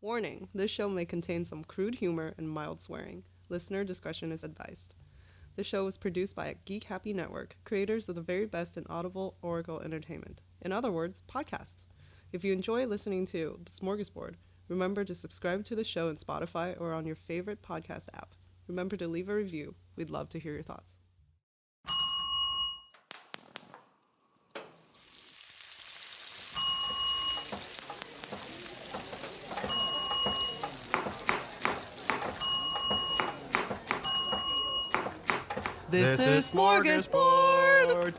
Warning, this show may contain some crude humor and mild swearing. Listener discretion is advised. The show was produced by Geek Happy Network, creators of the very best in audible oracle entertainment. In other words, podcasts. If you enjoy listening to Smorgasbord, remember to subscribe to the show in Spotify or on your favorite podcast app. Remember to leave a review. We'd love to hear your thoughts. This is Smorgasbord!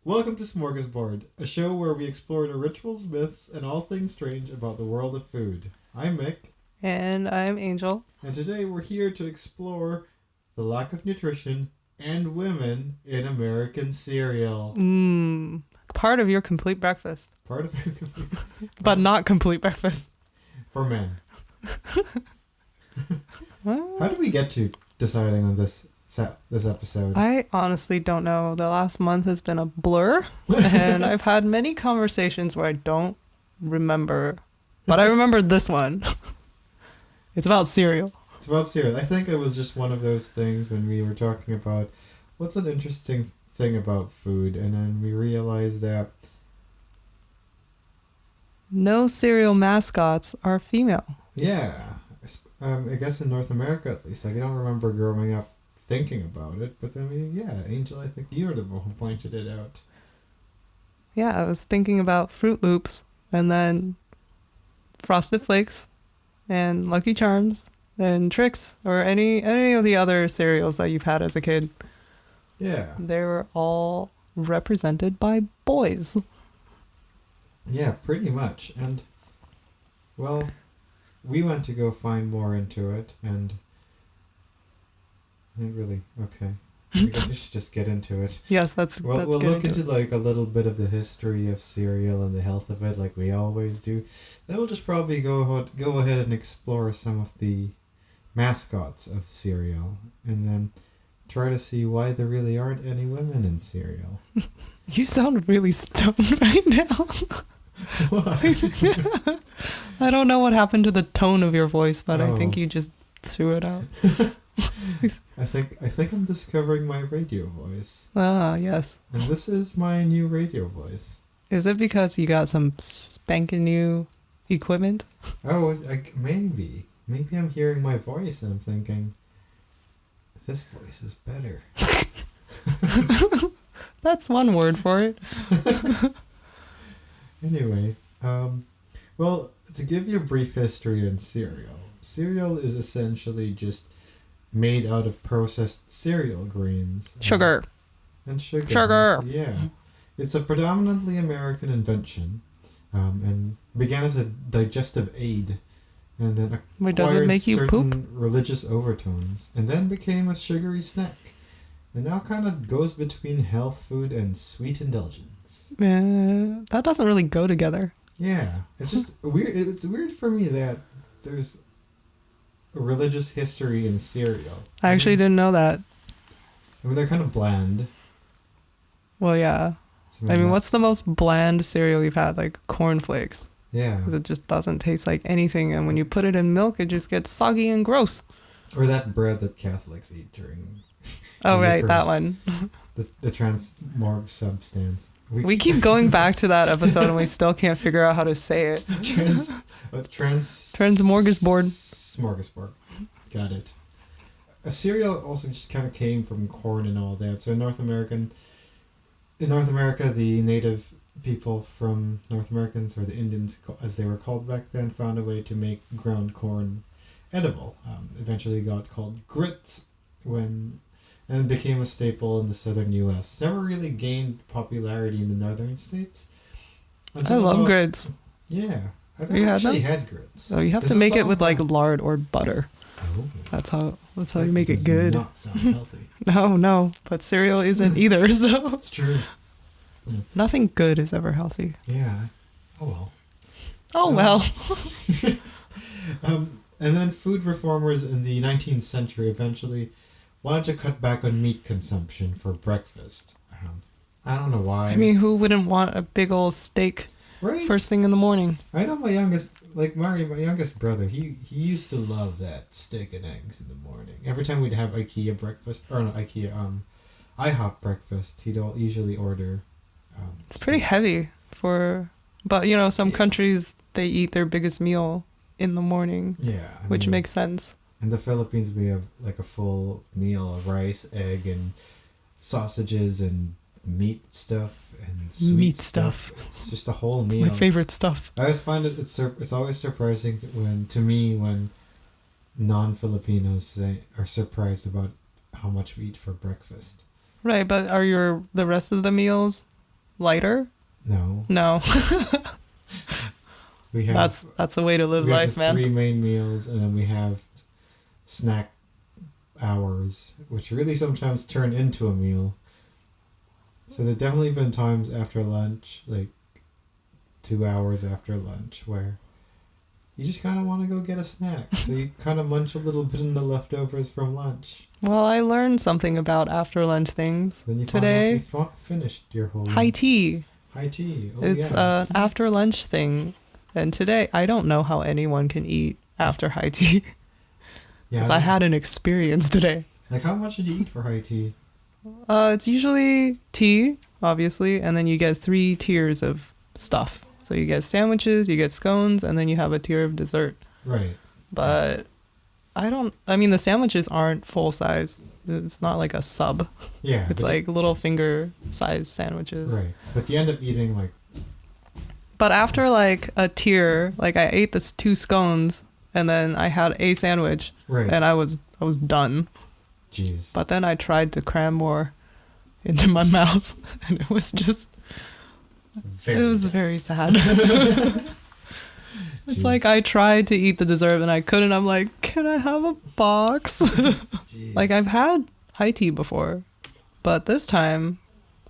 Welcome to Smorgasbord, a show where we explore the rituals, myths, and all things strange about the world of food. I'm Mick. And I'm Angel. And today we're here to explore the lack of nutrition and women in American cereal. Part of your complete breakfast. Part of it. But not complete breakfast. For men. How did we get to deciding on this episode? I honestly don't know. The last month has been a blur, and I've had many conversations where I don't remember, but I remember this one. It's about cereal. It's about cereal. I think it was just one of those things when we were talking about what's an interesting thing about food, and then we realized that no cereal mascots are female. Yeah. I guess in North America at least. Like, I don't remember growing up thinking about it, but then Angel, I think you were the one who pointed it out. Yeah, I was thinking about Fruit Loops, and then Frosted Flakes, and Lucky Charms, and Trix, or any of the other cereals that you've had as a kid. Yeah. They were all represented by boys. Yeah, pretty much. And, well, we went to go find more into it, and okay. I guess we should just get into it. Yes, we'll look into like a little bit of the history of cereal and the health of it, like we always do. Then we'll just probably go ahead and explore some of the mascots of cereal, and then try to see why there really aren't any women in cereal. You sound really stoned right now. Why? I don't know what happened to the tone of your voice, but I think you just threw it out. I think I'm discovering my radio voice. Ah, yes. And this is my new radio voice. Is it because you got some spanking new equipment? Oh, maybe. Maybe I'm hearing my voice and I'm thinking, this voice is better. That's one word for it. Anyway, well, to give you a brief history on cereal. Cereal is essentially just made out of processed cereal grains. Sugar. And sugar. Sugar. Yeah. It's a predominantly American invention, and began as a digestive aid, and then does it make you certain poop? Religious overtones, and then became a sugary snack, and now kind of goes between health food and sweet indulgence. That doesn't really go together. Yeah, it's just weird. It's weird for me that there's a religious history in cereal. I actually didn't know that. I mean, they're kind of bland. Well, yeah. I mean, what's the most bland cereal you've had? Like cornflakes. Yeah. 'Cause it just doesn't taste like anything, and when you put it in milk, it just gets soggy and gross. Or that bread that Catholics eat during. Oh, right, that one. The transmorg substance. We keep going back to that episode, and we still can't figure out how to say it. Transmorgasbord. Smorgasbord. Got it. A cereal also just kind of came from corn and all that. So in North America, the native people from North Americans, or the Indians as they were called back then, found a way to make ground corn edible. Eventually got called grits and became a staple in the southern U.S. Never really gained popularity in the northern states. I love grits. Yeah. I've never actually had grits. Oh, you have to make it with like lard or butter. Oh. That's how you make it good. Does not sound healthy. No, but cereal isn't either, so. It's true. Yeah. Nothing good is ever healthy. Yeah. Oh well. And then food reformers in the 19th century eventually wanted to cut back on meat consumption for breakfast. I don't know why. I mean, who wouldn't want a big old steak right? first thing in the morning? I know my youngest brother, he used to love that steak and eggs in the morning. Every time we'd have IKEA breakfast, or not IKEA, IHOP breakfast, he'd usually order. It's pretty heavy but you know, some countries, they eat their biggest meal in the morning. Yeah. Which makes sense. In the Philippines, we have like a full meal of rice, egg, and sausages and meat stuff and sweet Meat stuff. It's just a whole meal. My favorite stuff. I always find it's always surprising when non-Filipinos are surprised about how much we eat for breakfast. Right, but are the rest of the meals lighter? No. We have that's the way to live life, man. 3 main meals, and then we have snack hours, which really sometimes turn into a meal. So there's definitely been times after lunch, like 2 hours after lunch, where you just kind of want to go get a snack. So you kind of munch a little bit in the leftovers from lunch. Well, I learned something about after lunch things Then you today. Finished your whole High tea. High tea. Oh, It's yeah. after lunch thing. And today, I don't know how anyone can eat after high tea. Yeah, Because I had an experience today. Like, how much did you eat for high tea? It's usually tea, obviously, and then you get 3 tiers of stuff. So you get sandwiches, you get scones, and then you have a tier of dessert. Right. But the sandwiches aren't full size. It's not like a sub. Yeah. It's like little finger size sandwiches. Right. But you end up eating like... But after like a tier, like I ate this 2 scones and then I had a sandwich, Right. and I was done. Jeez. But then I tried to cram more into my mouth, and it was just very sad. It's like I tried to eat the dessert and I couldn't. I'm like, can I have a box? Like, I've had high tea before, but this time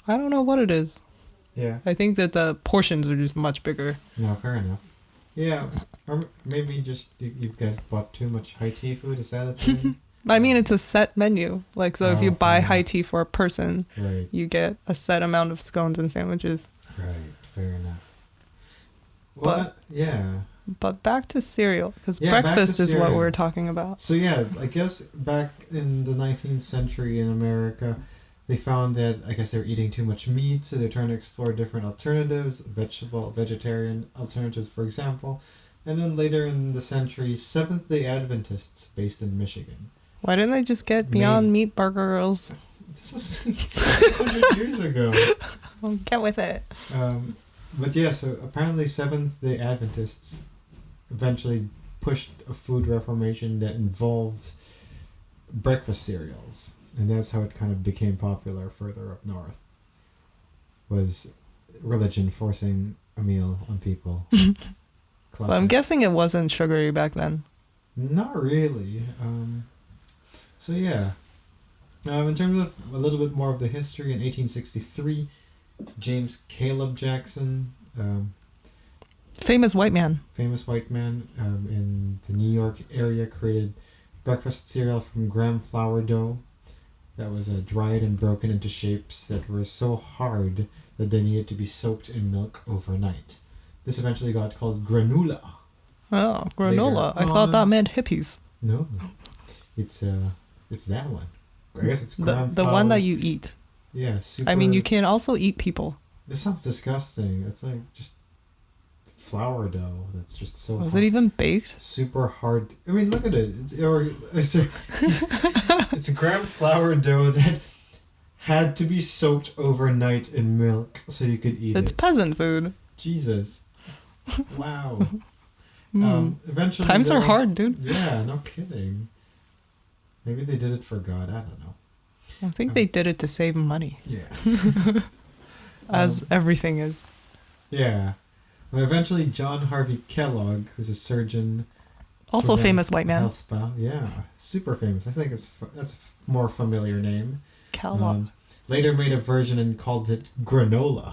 I don't know what it is. Yeah. I think that the portions are just much bigger. No, fair enough. Yeah. Or maybe just you guys bought too much high tea food. Is that a thing? I mean, it's a set menu. Like, so if you buy fair high enough. tea for a person, Right. you get a set amount of scones and sandwiches. Right. Fair enough. Well, yeah. But back to cereal, because Yeah, back to breakfast is what cereal. we're talking about. So yeah, I guess back in the 19th century in America, they found that I guess they were eating too much meat, so they're trying to explore different alternatives, vegetarian alternatives, for example. And then later in the century, Seventh-day Adventists based in Michigan. Why didn't they just get Beyond Meat burgers? This was 100 years ago. Well, get with it. But yeah, so apparently Seventh-day Adventists eventually pushed a food reformation that involved breakfast cereals. And that's how it kind of became popular further up north. Was religion forcing a meal on people. Well, I'm guessing it wasn't sugary back then. Not really. So yeah. In terms of a little bit more of the history, in 1863, James Caleb Jackson, Famous white man. famous white man in the New York area, created breakfast cereal from gram flour dough that was dried and broken into shapes that were so hard that they needed to be soaked in milk overnight. This eventually got called granola. Oh, granola. I thought that meant hippies. No, it's that one. I guess it's gram The flour. one that you eat. Yeah, super. I mean, you can also eat people. This sounds disgusting. It's like just flour dough that's just so Was hard. it even baked? Super hard. I mean, look at it. It's a gram flour dough that had to be soaked overnight in milk so you could eat It's it. peasant food. Jesus. Wow. Eventually, Times are hard, dude. Yeah, no kidding. Maybe they did it for God. I don't know. I think they did it to save money, Yeah. as everything is. Yeah. Well, eventually, John Harvey Kellogg, who's a surgeon, Also with a famous white man. health spa. Yeah, super famous. I think that's a more familiar name. Kellogg. Later made a version and called it granola.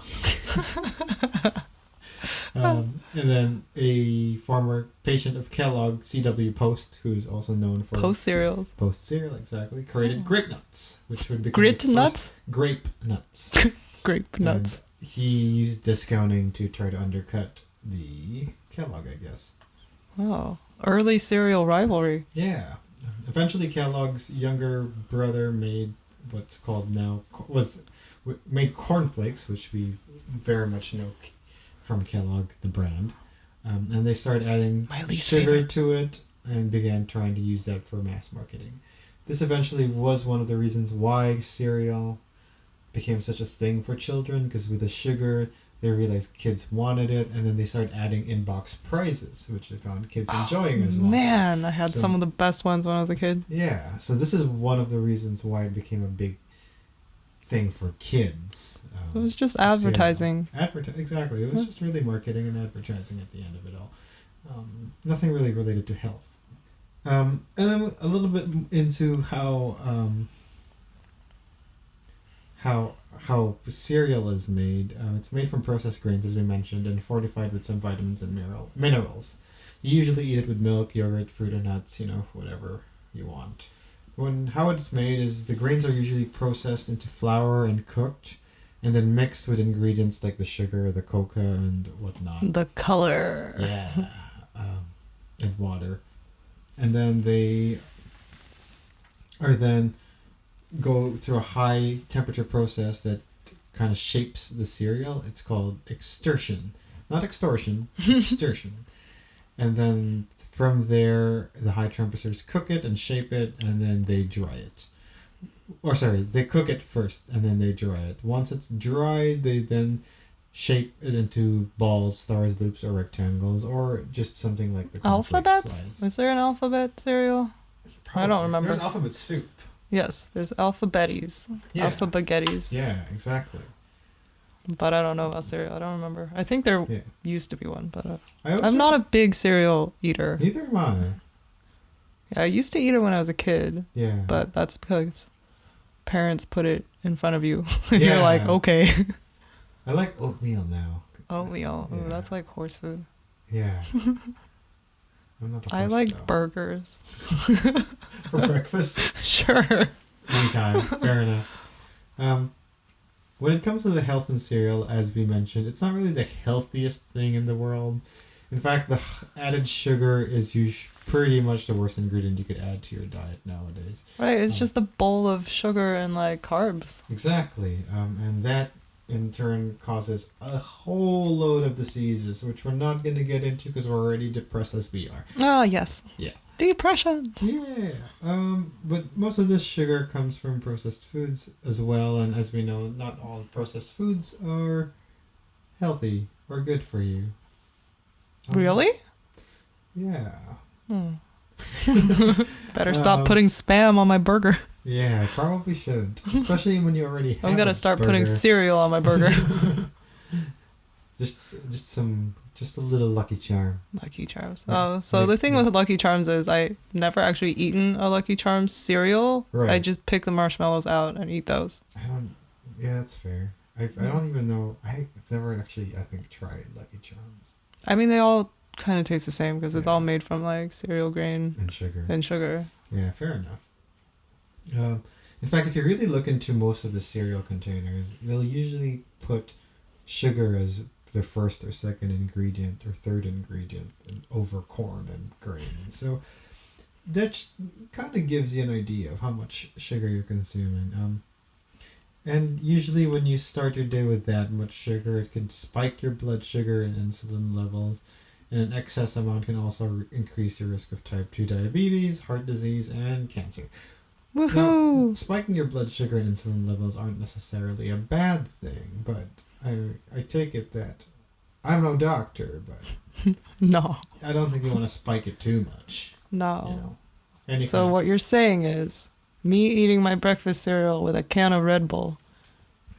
And then a former patient of Kellogg, C.W. Post, who is also known for Post cereals. Post cereal, exactly, created grape nuts, which would become Grit the first- nuts? Grape nuts. Grape nuts. And he used discounting to try to undercut the Kellogg, I guess. Oh, early cereal rivalry. Yeah. Eventually, Kellogg's younger brother made what's called now made cornflakes, which we very much know from Kellogg, the brand, and they started adding sugar to it and began trying to use that for mass marketing. This eventually was one of the reasons why cereal became such a thing for children, because with the sugar, they realized kids wanted it, and then they started adding in-box prizes, which they found kids enjoying as well. Man, I had some of the best ones when I was a kid. Yeah, so this is one of the reasons why it became a big thing for kids. It was just advertising. Exactly. It was just really marketing and advertising at the end of it all. Nothing really related to health. And then a little bit into how cereal is made. It's made from processed grains, as we mentioned, and fortified with some vitamins and minerals. You usually eat it with milk, yogurt, fruit, or nuts, whatever you want. How it's made is the grains are usually processed into flour and cooked, and then mixed with ingredients like the sugar, the cocoa, and whatnot. The color. Yeah. And water. And then they are then go through a high temperature process that kind of shapes the cereal. It's called extrusion. Not extortion, extrusion. And then from there, the high temperatures cook it and shape it, and then they dry it. They cook it first, and then they dry it. Once it's dried, they then shape it into balls, stars, loops, or rectangles, or just something like the alphabets. Slice. Is there an alphabet cereal? Probably. I don't remember. There's alphabet soup. Yes, there's alphabetties. Yeah. Alphabagettis. Yeah, exactly. But I don't know about cereal. I don't remember. I think there used to be one, but I'm not a big cereal eater. Neither am I. Yeah, I used to eat it when I was a kid. Yeah. But that's because parents put it in front of you. And you're like, okay. I like oatmeal now. Oatmeal. Yeah. Ooh, that's like horse food. Yeah. I'm not a horse, I like though. burgers. For breakfast? Sure. Anytime. Fair enough. When it comes to the health in cereal, as we mentioned, it's not really the healthiest thing in the world. In fact, the added sugar is pretty much the worst ingredient you could add to your diet nowadays. Right, it's just a bowl of sugar and like carbs. Exactly. And that in turn causes a whole load of diseases, which we're not going to get into because we're already depressed as we are. Oh, yes. Yeah. Depression. Yeah. But most of this sugar comes from processed foods as well, and as we know, not all processed foods are healthy or good for you. Really? Yeah. Better stop putting Spam on my burger. Yeah, probably should. Especially when you already have I'm gonna start putting cereal on my burger. just a little Lucky Charm. Lucky Charms. Oh, so the thing with Lucky Charms is I never actually eaten a Lucky Charms cereal. Right. I just pick the marshmallows out and eat those. Yeah, that's fair. I don't even know. I've never actually, I think, tried Lucky Charms. I mean, they all kind of taste the same because it's all made from like cereal grain and sugar. Yeah, fair enough. In fact, if you really look into most of the cereal containers, they'll usually put sugar as the first or second ingredient or third ingredient over corn and grain. So that kind of gives you an idea of how much sugar you're consuming. And usually when you start your day with that much sugar, it can spike your blood sugar and insulin levels. And an excess amount can also increase your risk of type 2 diabetes, heart disease, and cancer. Woohoo! Now, spiking your blood sugar and insulin levels aren't necessarily a bad thing, but I take it that I'm no doctor, but no, I don't think you want to spike it too much. No. So what you're saying is me eating my breakfast cereal with a can of Red Bull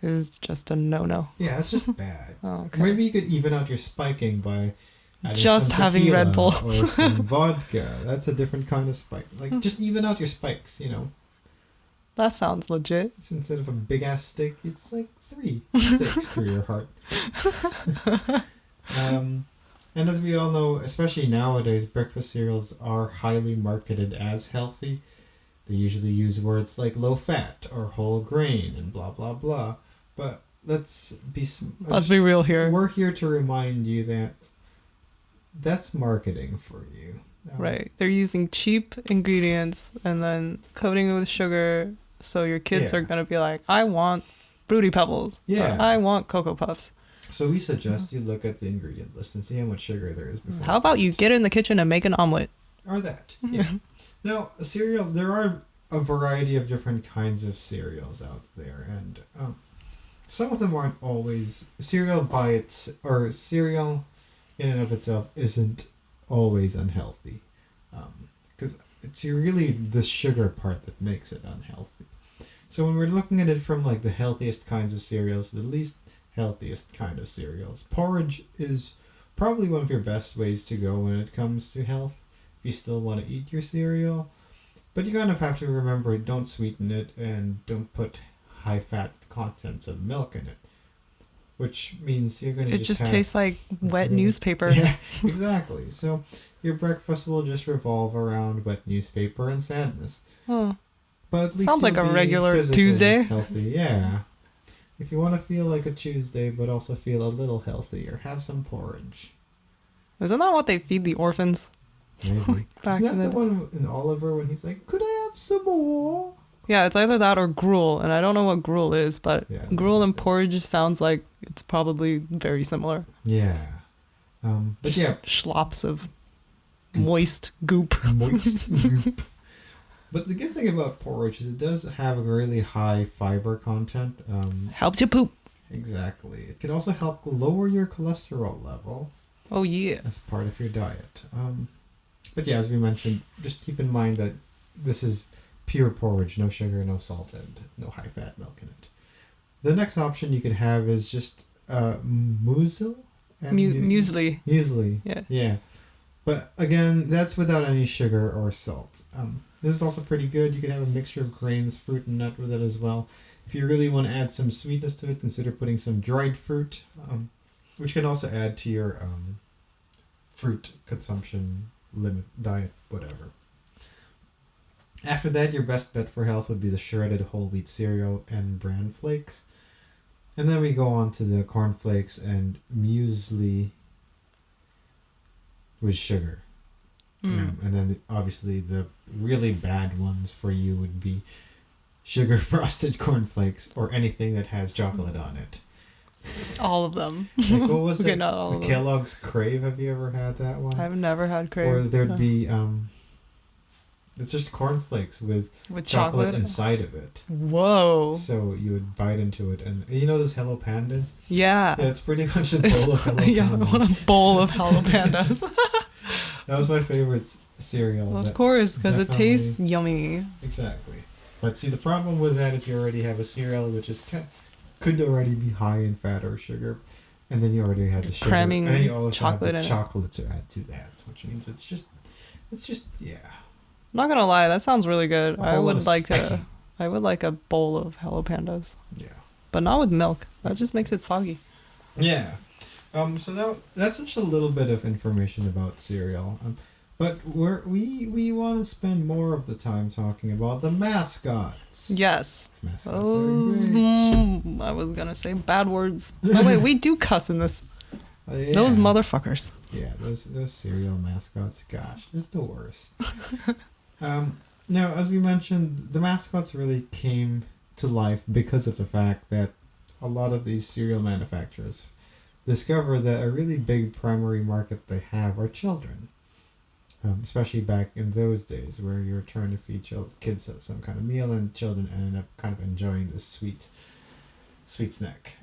is just a no-no. Yeah, that's just bad. Okay. Maybe you could even out your spiking by just having Red Bull or some vodka. That's a different kind of spike. Like just even out your spikes, That sounds legit. So instead of a big ass steak, it's like 3 steaks through your heart. And as we all know, especially nowadays, breakfast cereals are highly marketed as healthy. They usually use words like low fat or whole grain and blah blah blah. But let's be real here. We're here to remind you that that's marketing for you. Right. They're using cheap ingredients and then coating it with sugar, so your kids are going to be like, I want Fruity Pebbles. Yeah. I want Cocoa Puffs. So we suggest you look at the ingredient list and see how much sugar there is before. How about you get in the kitchen and make an omelet? Or that. Yeah. Now, cereal, there are a variety of different kinds of cereals out there, and some of them aren't always cereal cereal in and of itself isn't always unhealthy, because it's really the sugar part that makes it unhealthy. So when we're looking at it from like the healthiest kinds of cereals to the least healthiest kind of cereals, porridge is probably one of your best ways to go when it comes to health if you still want to eat your cereal. But you kind of have to remember, don't sweeten it and don't put high fat contents of milk in it, which means you're going to just tastes like wet newspaper. Yeah, exactly. So your breakfast will just revolve around wet newspaper and sadness. Oh. But at least sounds like a regular physically Tuesday. Healthy, yeah. If you want to feel like a Tuesday but also feel a little healthier, have some porridge. Isn't that what they feed the orphans? Maybe. Isn't that the one in Oliver when he's like, could I have some more? Yeah, it's either that or gruel, and I don't know what gruel is, but gruel and porridge sounds like it's probably very similar. Yeah. But just slops of moist goop. Moist goop. But the good thing about porridge is it does have a really high fiber content. Helps you poop. Exactly. It can also help lower your cholesterol level. Oh, yeah. As part of your diet. But yeah, as we mentioned, just keep in mind that this is pure porridge, no sugar, no salt, and no high-fat milk in it. The next option you could have is just muesli. Muesli. Yeah. But again, that's without any sugar or salt. This is also pretty good. You can have a mixture of grains, fruit, and nut with it as well. If you really want to add some sweetness to it, consider putting some dried fruit, which can also add to your fruit consumption limit, diet, whatever. After that, your best bet for health would be the shredded whole wheat cereal and bran flakes. And then we go on to the corn flakes and muesli with sugar. And then obviously the really bad ones for you would be sugar frosted cornflakes or anything that has chocolate on it. All of them. Like, what was okay, it? not all of Kellogg's Crave. Have you ever had that one? I've never had Crave. Or there'd be it's just cornflakes with chocolate inside of it. Whoa. So you would bite into it, and you know those Hello Pandas? Yeah. Yeah, it's pretty much a bowl of Hello Pandas. Yeah, I want a bowl of Hello Pandas. That was my favorite cereal. Well, of course, because it tastes yummy. Exactly. But see, the problem with that is you already have a cereal which is could already be high in fat or sugar, and then you already had the sugar, cramming and you also chocolate have the chocolate to add to that, which means it's just yeah. I'm not gonna lie, that sounds really good. I would like a bowl of Hello Pandas. Yeah. But not with milk. That just makes it soggy. Yeah. So that's just a little bit of information about cereal. But we want to spend more of the time talking about the mascots. Yes. Mascots those, are great. I was gonna say bad words. Oh wait, we do cuss in this. Yeah. Those motherfuckers. Yeah, those cereal mascots. Gosh, it's the worst. Now, as we mentioned, the mascots really came to life because of the fact that a lot of these cereal manufacturers discover that a really big primary market they have are children. Especially back in those days where you're trying to feed kids some kind of meal and children ended up kind of enjoying this sweet snack.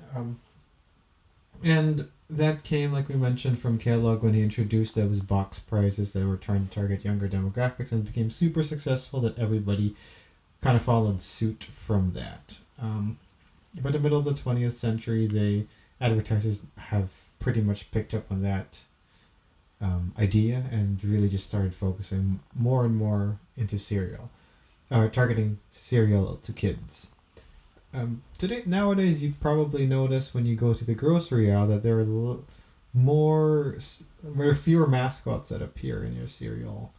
And that came, like we mentioned, from Kellogg when he introduced those box prizes that were trying to target younger demographics, and became super successful that everybody kind of followed suit from that. But in the middle of the 20th century, advertisers have pretty much picked up on that idea and really just started focusing more and more into cereal, targeting cereal to kids. Nowadays, you probably notice when you go to the grocery aisle that there are fewer mascots that appear in your cereal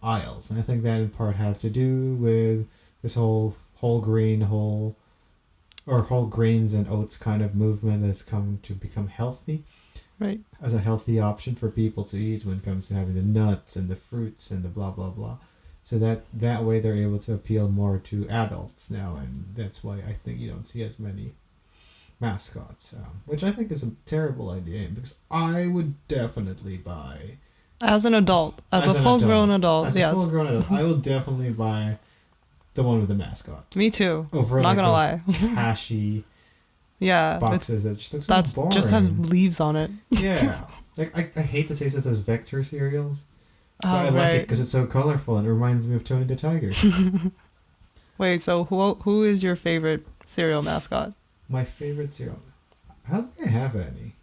aisles, and I think that in part have to do with this whole grain, whole or whole grains and oats kind of movement that's come to become healthy. Right. As a healthy option for people to eat when it comes to having the nuts and the fruits and the blah blah blah. So that way they're able to appeal more to adults now, and that's why I think you don't see as many mascots, which I think is a terrible idea, because I would definitely buy As an adult, as a full-grown adult, as yes. a full-grown adult, I will definitely buy the one with the mascot. Me too. Over Not like gonna lie. Cashy Yeah. boxes that just look so That's boring. just has leaves on it. Yeah. Like, I hate the taste of those Vector cereals. But Oh, I like it right. because it's so colorful and it reminds me of Tony the Tiger. Wait, so who is your favorite cereal mascot? My favorite cereal. I don't think I have any.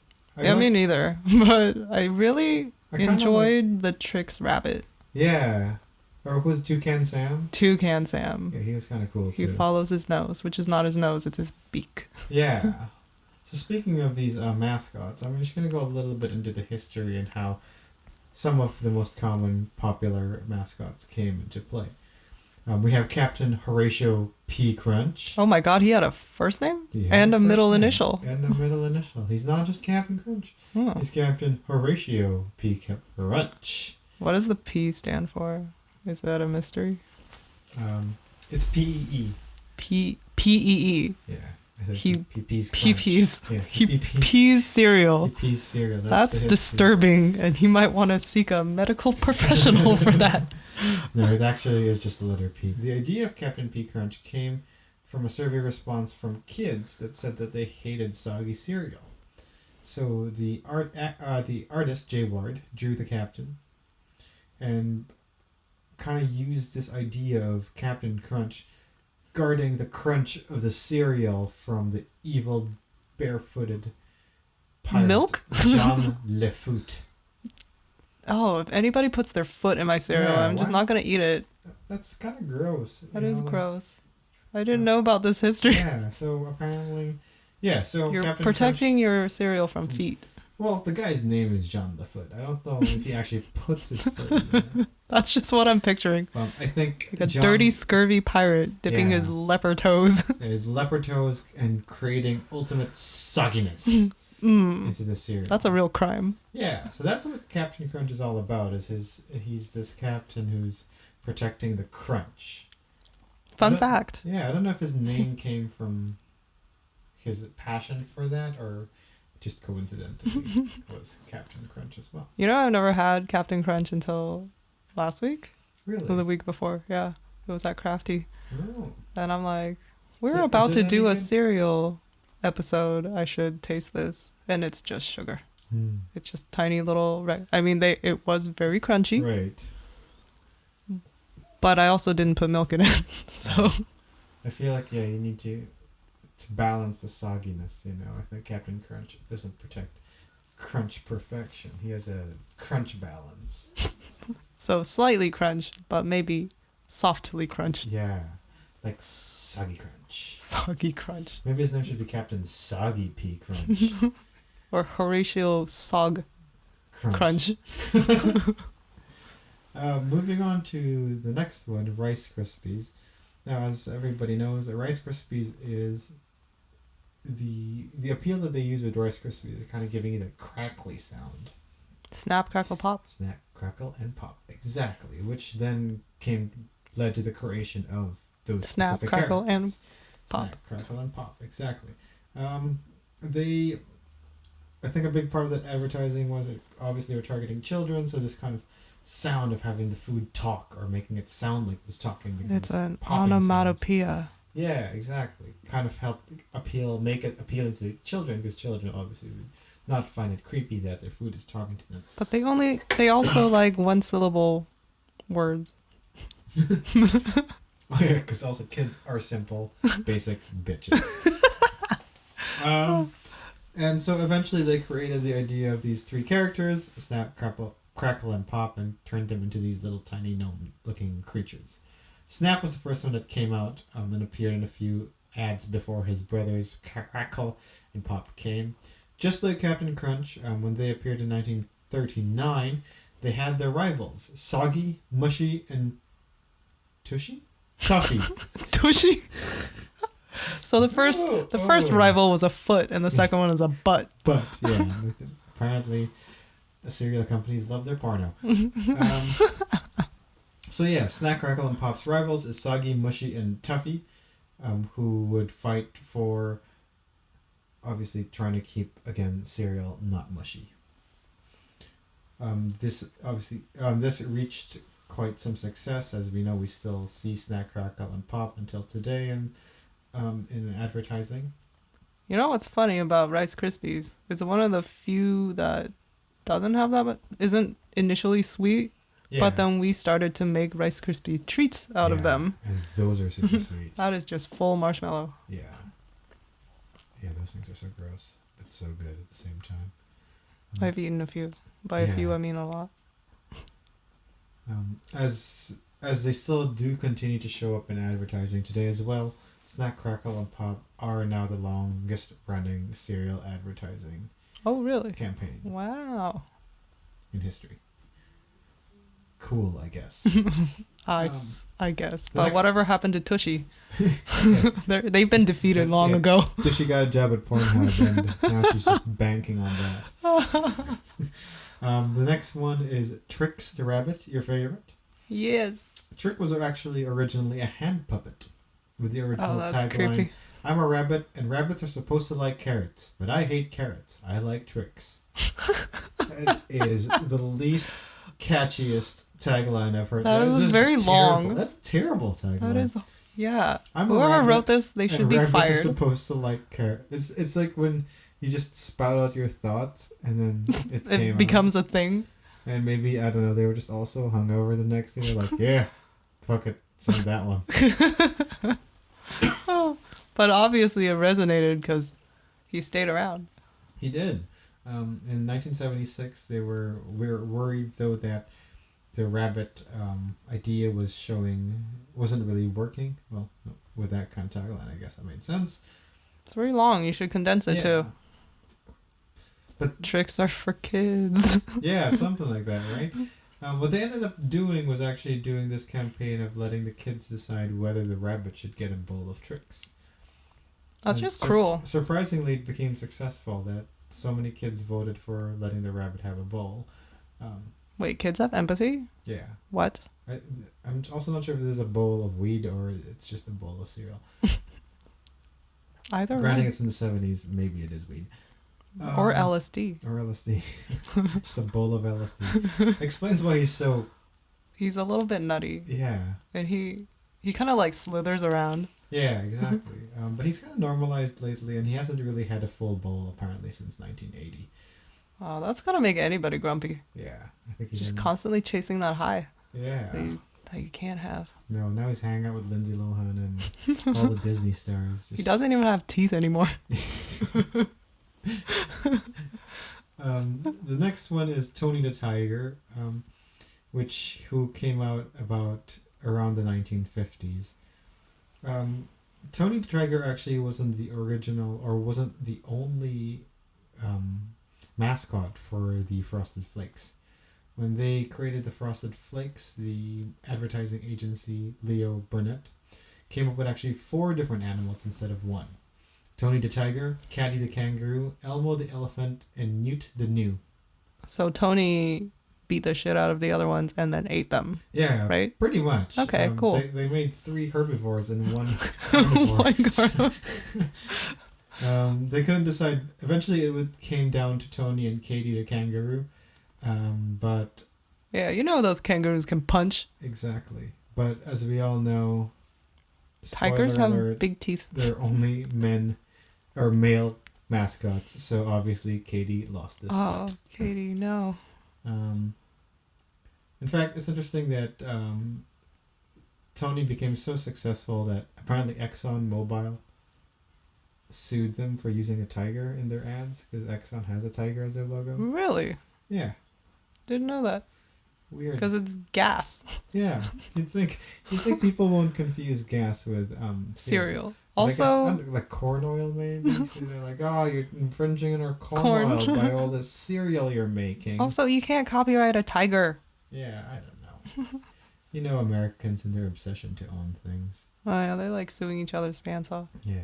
Me neither. But I really I kinda enjoyed the Trix rabbit. Yeah. Or who was Toucan Sam? Toucan Sam. Yeah, he was kind of cool He too. follows his nose, which is not his nose, it's his beak. Yeah. So speaking of these mascots, I'm just going to go a little bit into the history and how some of the most common popular mascots came into play. We have Captain Horatio P. Crunch. Oh my god, he had a first name? He had And a first middle name initial. And a middle initial. He's not just Captain Crunch. Oh. He's Captain Horatio P. Crunch. What does the P stand for? Is that a mystery? It's P-E-E. P-E-E. Yeah. I think He- P-P's P-P's. Yeah, He P-P's. pees cereal. P-P's cereal. That's the history. disturbing, and he might want to seek a medical professional for that. No, it actually is just the letter P. The idea of Captain P. Crunch came from a survey response from kids that said that they hated soggy cereal. So the artist Jay Ward drew the captain, and kind of used this idea of Captain Crunch guarding the crunch of the cereal from the evil barefooted pirate Milk? Jean Lefoot. Oh, if anybody puts their foot in my cereal, Yeah, I'm just why? not going to eat it. That's kind of gross. That you is know? gross. I didn't know about this history. Yeah, so apparently, so You're Captain protecting your cereal from feet. Crunch, well, the guy's name is John the Foot. I don't know if he actually puts his foot in there. That's just what I'm picturing. I think Like a John, dirty, scurvy pirate dipping Yeah. his leopard toes. his leopard toes and creating ultimate sogginess into the cereal. That's a real crime. Yeah, so that's what Captain Crunch is all about. He's this captain who's protecting the crunch. Fun fact. Yeah, I don't know if his name came from his passion for that or just coincidentally was Captain Crunch as well. You know, I've never had Captain Crunch until last week. Really? Or the week before. Yeah. It was at Crafty. Oh. And I'm like, we're Is it about to any do a good? cereal episode. I should taste this. And it's just sugar. It's just tiny little... it was very crunchy. Right. But I also didn't put milk in it. So... I feel like, you need to balance the sogginess, I think Captain Crunch doesn't protect crunch perfection. He has a crunch balance. So slightly crunch, but maybe softly crunched. Yeah. Like Soggy Crunch. Soggy crunch. Maybe his name should be Captain Soggy P. Crunch. Or Horatio Sog Crunch. Moving on to the next one, Rice Krispies. Now, as everybody knows, Rice Krispies is the appeal that they use with Rice Krispies is kind of giving it a crackly sound. Snap, crackle, pop. Snap, crackle, and pop. Exactly. Which then led to the creation of those Snap, specific crackle, characters. and pop. Snap, crackle, and pop. Exactly. I think a big part of that advertising was obviously they were targeting children, so this kind of sound of having the food talk or making it sound like it was talking. Because It's an popping onomatopoeia. sounds. Yeah, exactly. Kind of helped make it appealing to children, because children obviously would not find it creepy that their food is talking to them. But they also like one syllable words. Oh yeah, because also kids are simple, basic bitches. And so eventually they created the idea of these three characters, Snap, Crackle, and Pop, and turned them into these little tiny gnome-looking creatures. Snap was the first one that came out and appeared in a few ads before his brothers Crackle and Pop came. Just like Captain Crunch, when they appeared in 1939, they had their rivals, Soggy, Mushy, and Tushy? Tuffy. Tushy? So the first rival was a foot, and the second one is a butt. But yeah, apparently, the cereal companies love their porno. So yeah, Snack, Crackle, and Pop's rivals is Soggy, Mushy, and Tuffy, who would fight for, obviously, trying to keep again cereal not mushy. This reached quite some success. As we know, we still see Snack, Crackle, and Pop until today in advertising. You know what's funny about Rice Krispies? It's one of the few that doesn't have that, but isn't initially sweet. Yeah. But then we started to make Rice Krispie treats out of them. And those are super sweet. That is just full marshmallow. Yeah. Yeah, those things are so gross, but so good at the same time. I've eaten a few. By a few, I mean a lot. As they still do continue to show up in advertising today as well, Snack, Crackle, and Pop are now the longest running cereal advertising really? Campaign. Wow. In history. Cool, I guess. I guess. But whatever happened to Tushy? They've been defeated long ago. Tushy got a job at Pornhub, and now she's just banking on that. The next one is Trix the Rabbit, your favorite? Yes. Trix was actually originally a hand puppet with the original tagline, creepy. I'm a rabbit, and rabbits are supposed to like carrots, but I hate carrots. I like Trix. It is the least catchiest tagline I've heard. That is very long. That's a terrible tagline. That is, yeah. Whoever wrote this, they should be fired. Rabbits are supposed to like carrots. It's like when you just spout out your thoughts and then it becomes a thing. And maybe, I don't know, they were just also hungover the next day. They're like, yeah, fuck it, send that one. But obviously it resonated because he stayed around. He did. In 1976, we were worried though that the rabbit idea wasn't really working. Well, with that kind of tagline, I guess that made sense. It's very long. You should condense it too. But tricks are for kids. Yeah, something like that, right? What they ended up doing was actually doing this campaign of letting the kids decide whether the rabbit should get a bowl of Trix. That's just cruel. Surprisingly, it became successful that so many kids voted for letting the rabbit have a bowl. Wait, kids have empathy? Yeah. What? I'm also not sure if this is a bowl of weed or it's just a bowl of cereal. Either Granting way. it's in the 70s, maybe it is weed. Or LSD. Or LSD. Just a bowl of LSD. Explains why he's so... He's a little bit nutty. Yeah. And he kind of like slithers around. Yeah, exactly. But he's kind of normalized lately, and he hasn't really had a full bowl apparently since 1980. Oh, that's gonna make anybody grumpy. Yeah, I think he's just constantly chasing that high. Yeah. That you can't have. No, now he's hanging out with Lindsay Lohan and all the Disney stars. He doesn't even have teeth anymore. The next one is Tony the Tiger, who came out about around the 1950s. Tony the Tiger actually wasn't the original or wasn't the only mascot for the Frosted Flakes. When they created the Frosted Flakes, the advertising agency Leo Burnett came up with actually 4 different animals instead of 1. Tony the Tiger, Caddy the Kangaroo, Elmo the Elephant, and Newt the Gnu. So Tony beat the shit out of the other ones and then ate them. Yeah, right? Pretty much. Okay, cool. They made 3 herbivores and 1 carnivore. They couldn't decide. Eventually, came down to Tony and Katie the Kangaroo. But yeah, you know those kangaroos can punch. Exactly. But as we all know, tigers have big teeth. They're only men or male mascots, so obviously Katie lost this fight. Katie, no. In fact, it's interesting that Tony became so successful that apparently ExxonMobil sued them for using a tiger in their ads because Exxon has a tiger as their logo. Really? Yeah. Didn't know that. Weird. Because it's gas. Yeah. You'd think people won't confuse gas with cereal. Also, like corn oil maybe. So they're like, oh, you're infringing on our corn oil by all this cereal you're making. Also, you can't copyright a tiger. Yeah, I don't know. You know, Americans and their obsession to own things. Oh yeah, they like suing each other's pants off. Yeah.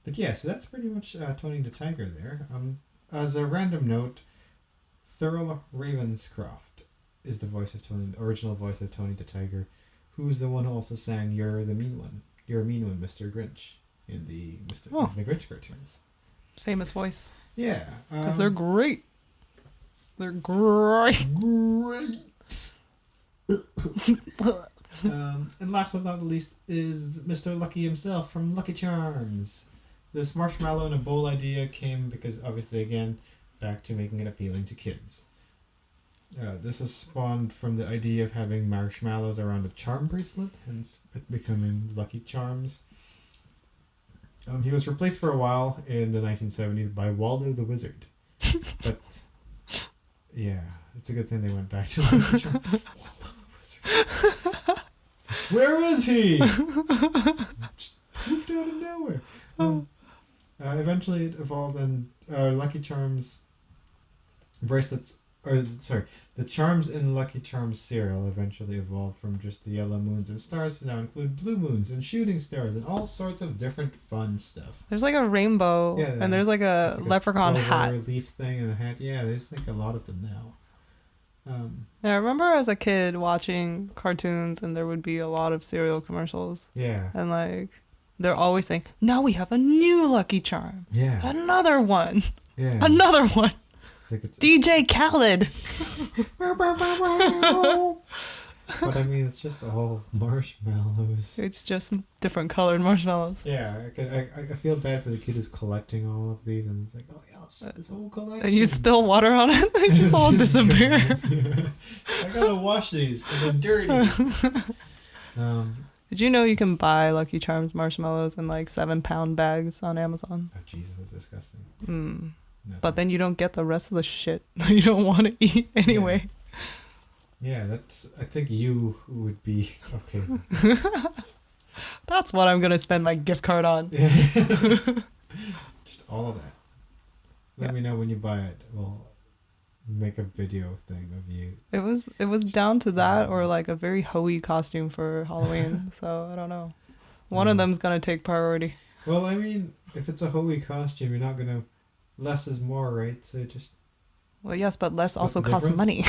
But yeah, so that's pretty much Tony the Tiger there. As a random note, Thurl Ravenscroft is the original voice of Tony the Tiger, who's the one who also sang "You're the Mean One." You're a mean one, Mr. Grinch, in the Grinch cartoons. Famous voice. Yeah. Because they're great. They're great. Great. And last but not least is Mr. Lucky himself from Lucky Charms. This marshmallow in a bowl idea came because, obviously, again, back to making it appealing to kids. This was spawned from the idea of having marshmallows around a charm bracelet, hence it becoming Lucky Charms. He was replaced for a while in the 1970s by Waldo the Wizard. But, yeah, it's a good thing they went back to Lucky Charms. Waldo the Wizard. Where is he? Just poofed out of nowhere. Eventually it evolved and Lucky Charms bracelets, the charms in Lucky Charms cereal eventually evolved from just the yellow moons and stars to now include blue moons and shooting stars and all sorts of different fun stuff. There's like a rainbow, and there's like a leprechaun hat. Leaf thing and a hat. Yeah, there's like a lot of them now. I remember as a kid watching cartoons and there would be a lot of cereal commercials. Yeah. And like they're always saying, now we have a new Lucky Charm. Yeah. Another one. Yeah. Another one. It's DJ Khaled. But I mean, it's just all marshmallows. It's just different colored marshmallows. Yeah, I feel bad for the kid who's collecting all of these, and it's like, oh yeah, it's just this whole collection. And you spill water on it, they just all disappear. I gotta wash these because they're dirty. Did you know you can buy Lucky Charms marshmallows in like 7-pound bags on Amazon? Oh Jesus, that's disgusting. No, but then you don't get the rest of the shit that you don't want to eat anyway. Yeah, I think you would be okay. That's what I'm gonna spend my gift card on. Just all of that. Let me know when you buy it. We'll make a video thing of you. It was down to that or like a very hoey costume for Halloween. So I don't know. One of them's gonna take priority. Well, I mean, if it's a hoey costume, you're not gonna. Less is more, right? So just. Well, yes, but less also costs money.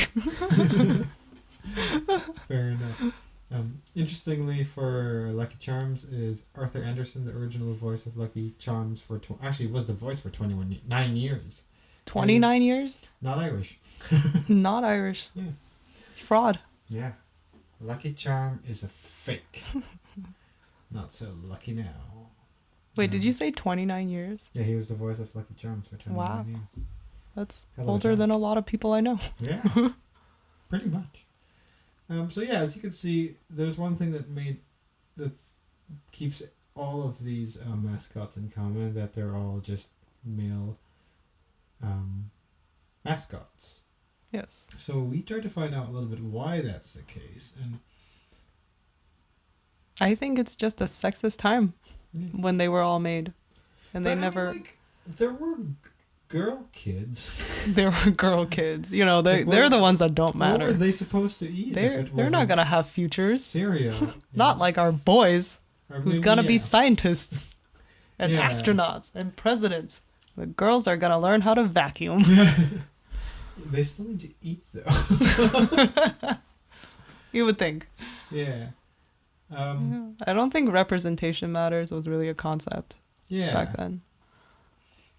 Fair enough. Interestingly, for Lucky Charms is Arthur Anderson, the original voice of Lucky Charms actually was the voice for 9 years. 29 years? Not Irish. Not Irish. Yeah. Fraud. Yeah. Lucky Charm is a fake. Not so lucky now. Wait, did you say 29 years? Yeah, he was the voice of Lucky Charms for 29 years. That's older than a lot of people I know. Yeah. Pretty much. So yeah, as you can see, there's one thing that keeps all of these mascots in common, that they're all just male mascots. Yes. So we tried to find out a little bit why that's the case, and I think it's just a sexist time when they were all made, and they never. There were girl kids. There were girl kids. You know, they're the ones that don't matter. What were they supposed to eat? They're not gonna have futures. Cereal. Not like our boys, who's gonna be scientists and Yeah. astronauts and presidents. The girls are gonna learn how to vacuum. They still need to eat though. You would think. Yeah. I don't think representation matters was really a concept back then.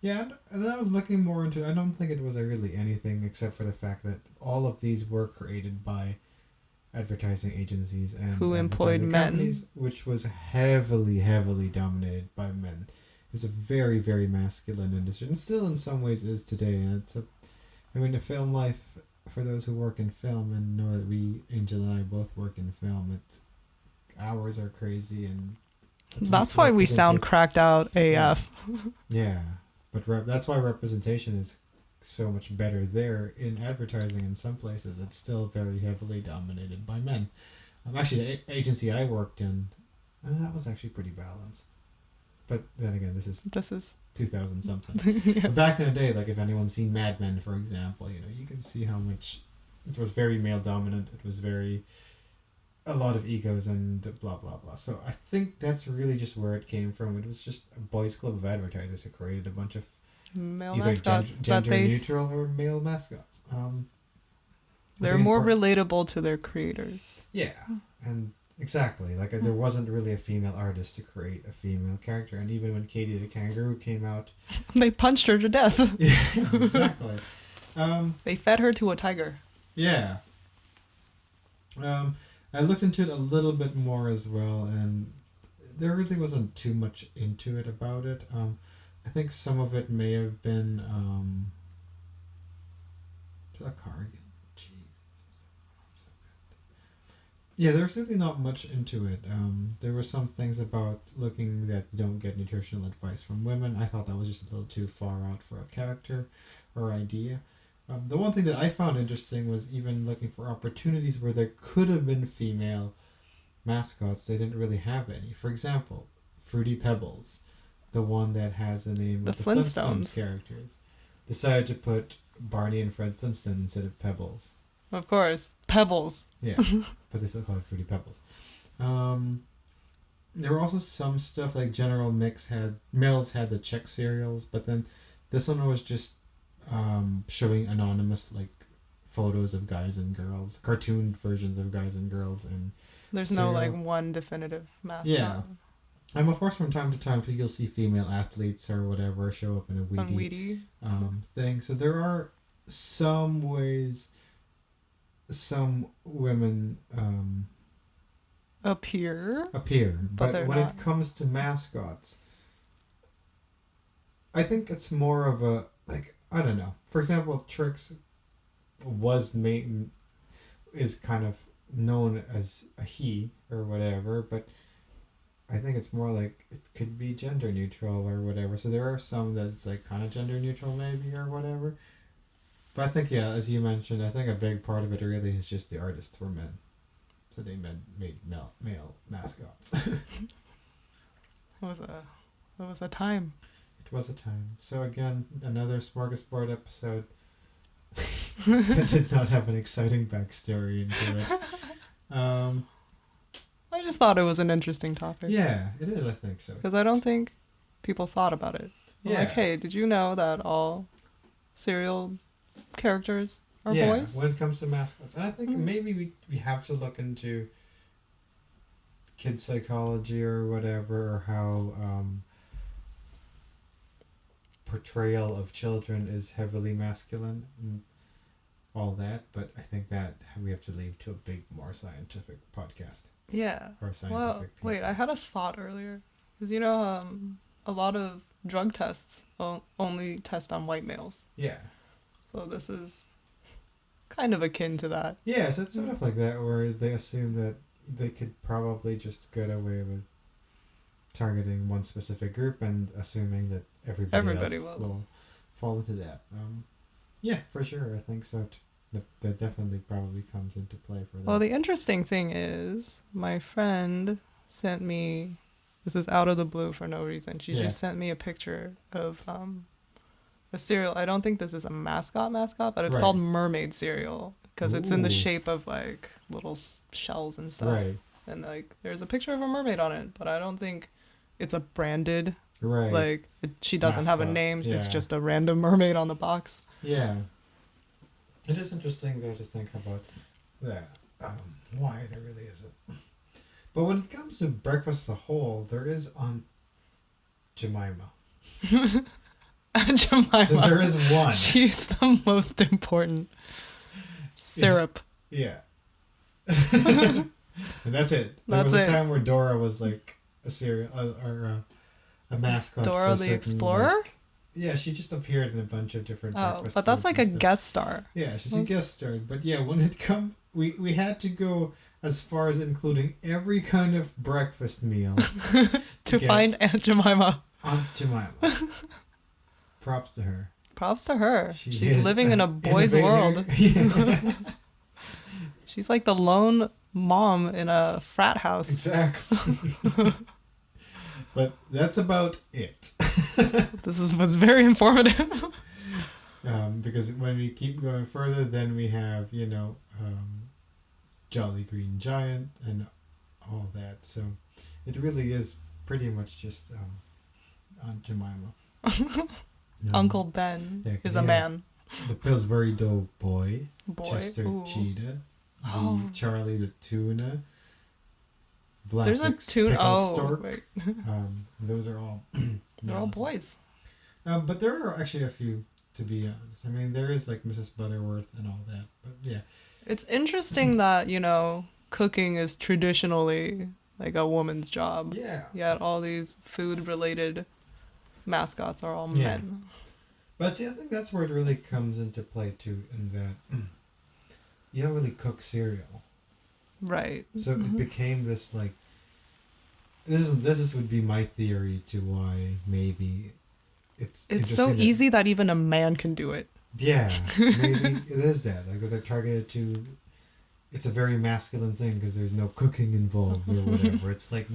Yeah, and I was looking more into it. I don't think it was really anything except for the fact that all of these were created by advertising agencies and who employed companies, men, which was heavily dominated by men. It's a very, very masculine industry, and still in some ways is today. And the film life, for those who work in film and know that Angel and I both work in film, hours are crazy, and that's why we sound cracked out AF. Yeah. But that's why representation is so much better there. In advertising in some places, it's still very heavily dominated by men. Actually, the agency I worked in, that was actually pretty balanced. But then again, this is 2000 something. Yeah. But back in the day, like if anyone's seen Mad Men, for example, you can see how much it was very male dominant. It was very a lot of egos and blah blah blah. So I think that's really just where it came from. It was just a boys' club of advertisers who created a bunch of Male either mascots gender that neutral or male mascots. they're more relatable to their creators. Yeah, and exactly. Like there wasn't really a female artist to create a female character, and even when Katie the Kangaroo came out, They punched her to death. yeah, exactly. They fed her to a tiger. Yeah. I looked into it a little bit more as well, and there really wasn't too much into it about it. I think some of it may have been a car again. Jeez, so good. Yeah, there's really not much into it. There were some things about looking that you don't get nutritional advice from women. I thought that was just a little too far out for a character or idea. The one thing that I found interesting was even looking for opportunities where there could have been female mascots. They didn't really have any. For example, Fruity Pebbles, the one that has the name of the Flintstones characters, decided to put Barney and Fred Flintstone instead of Pebbles. Of course, Pebbles. Yeah, but they still call it Fruity Pebbles. There were also some stuff like General Mills had the Chex cereals, but then this one was just showing anonymous like photos of guys and girls, cartoon versions of guys and girls, and there's cereal. no like one definitive mascot. Yeah. Of course, from time to time, you'll see female athletes or whatever show up in a Wheatie thing. So there are some ways some women appear, but when it comes to mascots, I think it's more of a like, I don't know. For example, Trix is kind of known as a he or whatever, but I think it's more like it could be gender neutral or whatever. So there are some that's like kind of gender neutral maybe or whatever. But I think, yeah, as you mentioned, I think a big part of it really is just the artists were men. So they made male mascots. It was a time. It was a time. So again, another Smorgasbord episode that did not have an exciting backstory into it. I just thought it was an interesting topic. Yeah, it is, I think so. Because I don't think people thought about it. Yeah. Like, hey, did you know that all cereal characters are boys? When it comes to mascots. And I think maybe we have to look into kid psychology or whatever, or how portrayal of children is heavily masculine and all that, but I think that we have to leave to a big, more scientific podcast. Yeah. Or scientific people. Wait, I had a thought earlier. Because, you know, a lot of drug tests only test on white males. Yeah. So this is kind of akin to that. Yeah, so it's sort of like that, where they assume that they could probably just get away with targeting one specific group and assuming that everybody else will fall into that. Yeah, for sure. I think so. That definitely probably comes into play for that. Well, the interesting thing is my friend sent me, this is out of the blue for no reason. She just sent me a picture of a cereal. I don't think this is a mascot, but it's called mermaid cereal because it's in the shape of like little shells and stuff. Right. And like there's a picture of a mermaid on it, but I don't think it's a branded. Right. Like she doesn't have a name. Yeah. It's just a random mermaid on the box. Yeah. It is interesting though to think about that. Why there really isn't. But when it comes to breakfast as a whole, there is Aunt Jemima. Jemima. So there is one. She's the most important. Syrup. Yeah. And that's it. There was a time where Dora was like a cereal or a mascot. Dora the Explorer? Like, yeah, she just appeared in a bunch of different breakfast but that's like a stuff. guest star. Yeah, she's a guest star. But yeah, when it come, we had to go as far as including every kind of breakfast meal to find Aunt Jemima. Aunt Jemima. Props to her. Props to her. She's living in a boy's world. Yeah. She's like the lone mom in a frat house. Exactly. But that's about it. This was very informative. Because when we keep going further, then we have, Jolly Green Giant and all that. So it really is pretty much just Aunt Jemima. Uncle Ben is a man. The Pillsbury Doughboy, Boy. Chester Ooh. Cheetah, Oh. Charlie the Tuna, There's a Vlasik's tune. Pickle Oh, Stork. wait. Those are all They're all males. boys. But there are actually a few, to be honest. I mean, there is like Mrs. Butterworth and all that. But yeah. It's interesting that, cooking is traditionally like a woman's job. Yeah. Yet all these food-related mascots are all Yeah. men. But see, I think that's where it really comes into play too, in that you don't really cook cereal. Right. So it became this like this would be my theory to why maybe it's so interesting that- easy that even a man can do it. Yeah, maybe it is that like they're targeted to. It's a very masculine thing because there's no cooking involved or whatever. It's like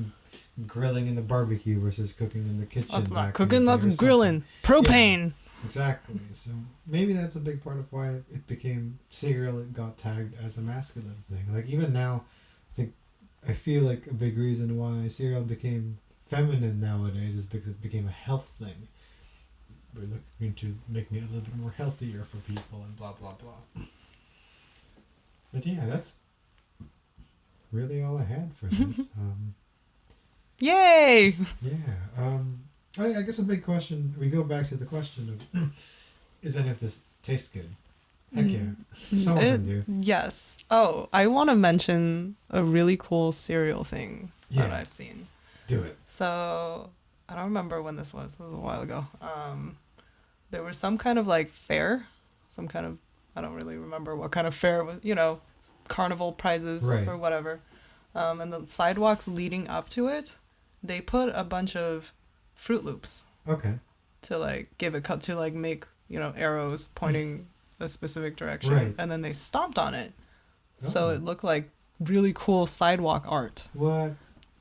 grilling in the barbecue versus cooking in the kitchen. That's not back cooking, in the day that's or something. grilling. Propane. Exactly. So maybe that's a big part of why it became cereal. It got tagged as a masculine thing. Like even now, I feel like a big reason why cereal became feminine nowadays is because it became a health thing. We're looking into making it a little bit more healthier for people and blah blah blah. But yeah, that's really all I had for this. Yay! Yeah. I guess a big question. We go back to the question of, is any of this taste good? Heck yeah. Some of them do. Yes. Oh, I want to mention a really cool cereal thing that Yeah. I've seen. Do it. So, I don't remember when this was. This was a while ago. There was some kind of like fair. I don't really remember what kind of fair it was, carnival prizes Right. or whatever. And the sidewalks leading up to it, they put a bunch of Fruit Loops Okay. to like give a cut to like make, arrows pointing a specific direction. Right. And then they stomped on it. So Oh. it looked like really cool sidewalk art. What?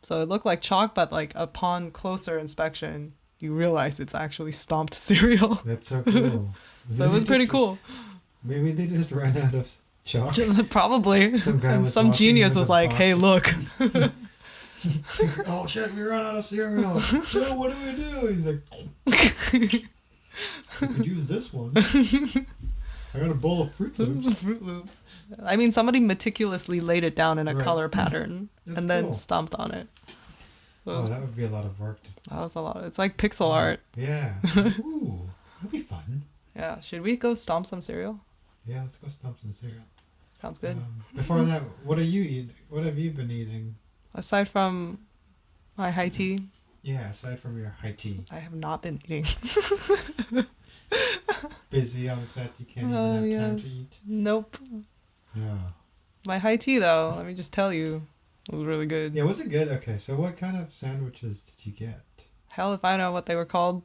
So it looked like chalk, but like upon closer inspection, you realize it's actually stomped cereal. That's so cool. So it was pretty cool. Maybe they just ran out of chalk. Probably. Some guy And was some walking genius with was a like, box hey, of- look. Oh shit, we ran out of cereal. Joe, what do we do? He's like, you could use this one. I got a bowl of Fruit Loops. Fruit Loops. I mean, somebody meticulously laid it down in a Right. color pattern That's and then cool. stomped on it. So Oh, that would be a lot of work. that was a lot. It's like pixel art. Yeah. Ooh, that'd be fun. Yeah. Should we go stomp some cereal? Yeah, let's go stomp some cereal. Sounds good. Before that, what are you eating? What have you been eating? Aside from my high tea, Yeah, aside from your high tea. I have not been eating. Busy on set, you can't even have time to eat. Nope. Yeah. My high tea, though, let me just tell you, was really good. Yeah, was it good? Okay, so what kind of sandwiches did you get? Hell if I know what they were called.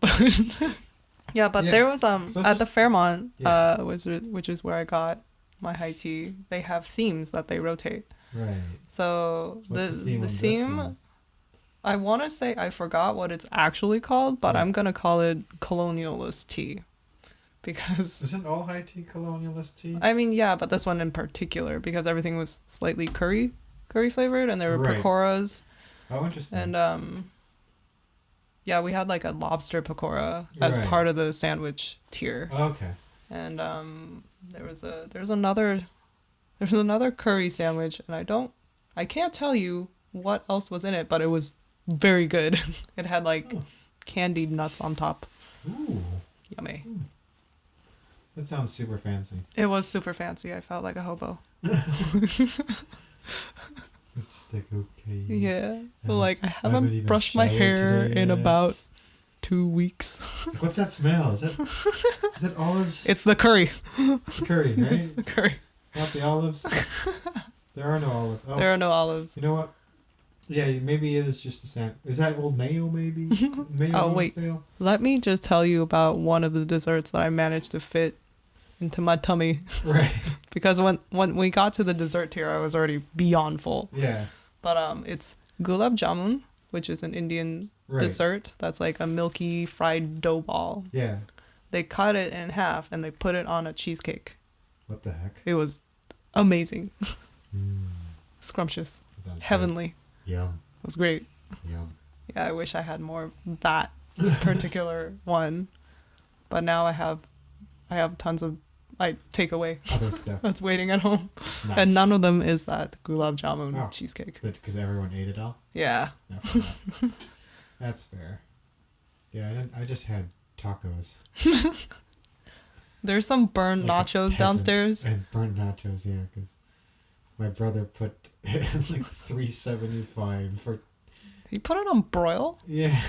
Yeah, but Yeah, there was so it's at the Fairmont, Yeah. which is where I got my high tea. They have themes that they rotate. Right. So What's the theme the on this theme, one? I want to say I forgot what it's actually called, but Right. I'm gonna call it colonialist tea, because Isn't all high tea colonialist tea? I mean but this one in particular because everything was slightly curry flavored and there were Right. pakoras Oh, interesting. and we had like a lobster pakora as Right. part of the sandwich tier. Okay. And there's another curry sandwich and I can't tell you what else was in it, but it was very good. It had like Oh. candied nuts on top. Ooh, Yummy. that sounds super fancy. It was super fancy. I felt like a hobo. Just like, okay. Yeah. haven't- Like I haven't haven't even brushed my showered hair today in yet. about 2 weeks. Like, what's that smell? Is that olives? It's the curry. It's the curry, right? It's the curry. Not the olives. There are no olives. Oh, There are no olives. you know what? Yeah, maybe it is just a sandwich. Is that old mayo? Maybe mayo. Oh, wait. Stale? Let me just tell you about one of the desserts that I managed to fit into my tummy. Right. Because when we got to the dessert tier, I was already beyond full. Yeah. But it's gulab jamun, which is an Indian Right. dessert that's like a milky fried dough ball. Yeah. they cut it in half and they put it on a cheesecake. What the heck? It was amazing. Mm, Scrumptious. that sounds Heavenly. Great. Yum. It was great. Yum. Yeah, I wish I had more of that particular one. But now I have tons of takeaway Other stuff. that's waiting at home. Nice. And none of them is that gulab jamun cheesecake. Because everyone ate it all? Yeah. No, fair enough. That's fair. Yeah, I just had tacos. There's some burnt Like a nachos peasant. downstairs. And burnt nachos, yeah, because my brother put like $3.75 for. He put it on broil? Yeah.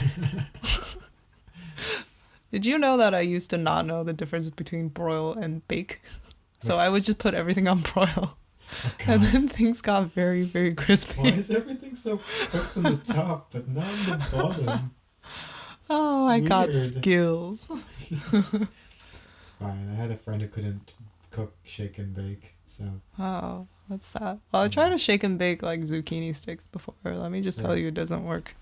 Did you know that I used to not know the difference between broil and bake? So I would just put everything on broil. Oh, And then things got very, very crispy. why is everything so cooked on the top but not on the bottom? Oh, I got Weird. skills. It's fine. I had a friend who couldn't cook, shake, and bake, so. Oh, that's sad. Well, I tried to shake and bake like zucchini sticks before. Let me just tell Yeah. you, it doesn't work.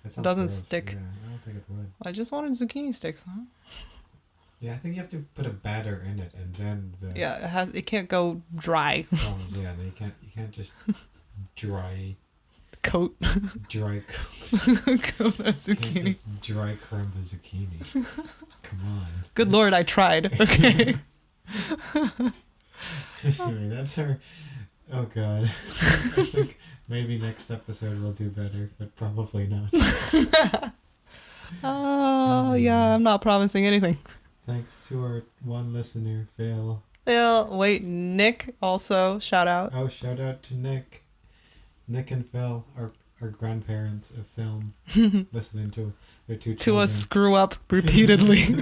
That sounds doesn't gross. stick. Yeah, I don't think it would. I just wanted zucchini sticks, huh? Yeah, I think you have to put a batter in it, and then the Yeah, it can't go dry. crumbs. Yeah, you can't just dry Coat. coat Coat that can't zucchini. just dry crumb a zucchini. Come on. Good lord, I tried. Okay. Anyway, that's our. Oh god. I think maybe next episode we'll do better, but probably not. Oh, yeah, I'm not promising anything. Thanks to our one listener, Phil. Wait, Nick also, shout out. Oh, shout out to Nick. Nick and Phil, our grandparents of film, listening to their two To children. us screw up repeatedly.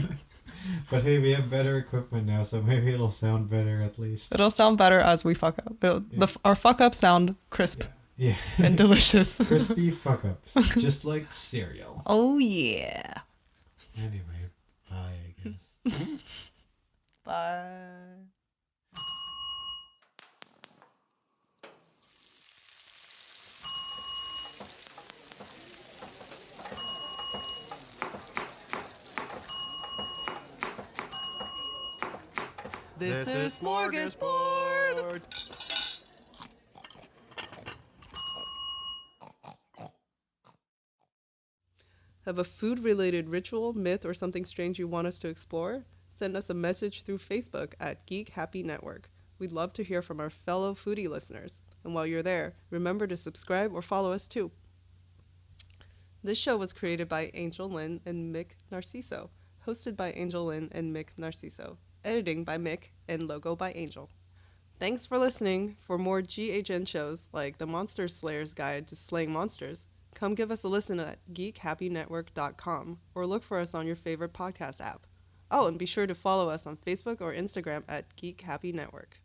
But hey, we have better equipment now, so maybe it'll sound better at least. It'll sound better as we fuck up. Our fuck ups sound crisp Yeah. and delicious. Crispy fuck ups, just like cereal. Oh, yeah. Anyway, bye, I guess. Bye. This is Smorgasbord. Have a food-related ritual, myth, or something strange you want us to explore? Send us a message through Facebook at Geek Happy Network. We'd love to hear from our fellow foodie listeners. And while you're there, remember to subscribe or follow us too. This show was created by Angel Lynn and Mick Narciso, hosted by Angel Lynn and Mick Narciso, editing by Mick, and logo by Angel. Thanks for listening. For more GHN shows like the Monster Slayer's Guide to Slaying Monsters, come give us a listen at geekhappynetwork.com or look for us on your favorite podcast app. Oh, and be sure to follow us on Facebook or Instagram at Geek Happy Network.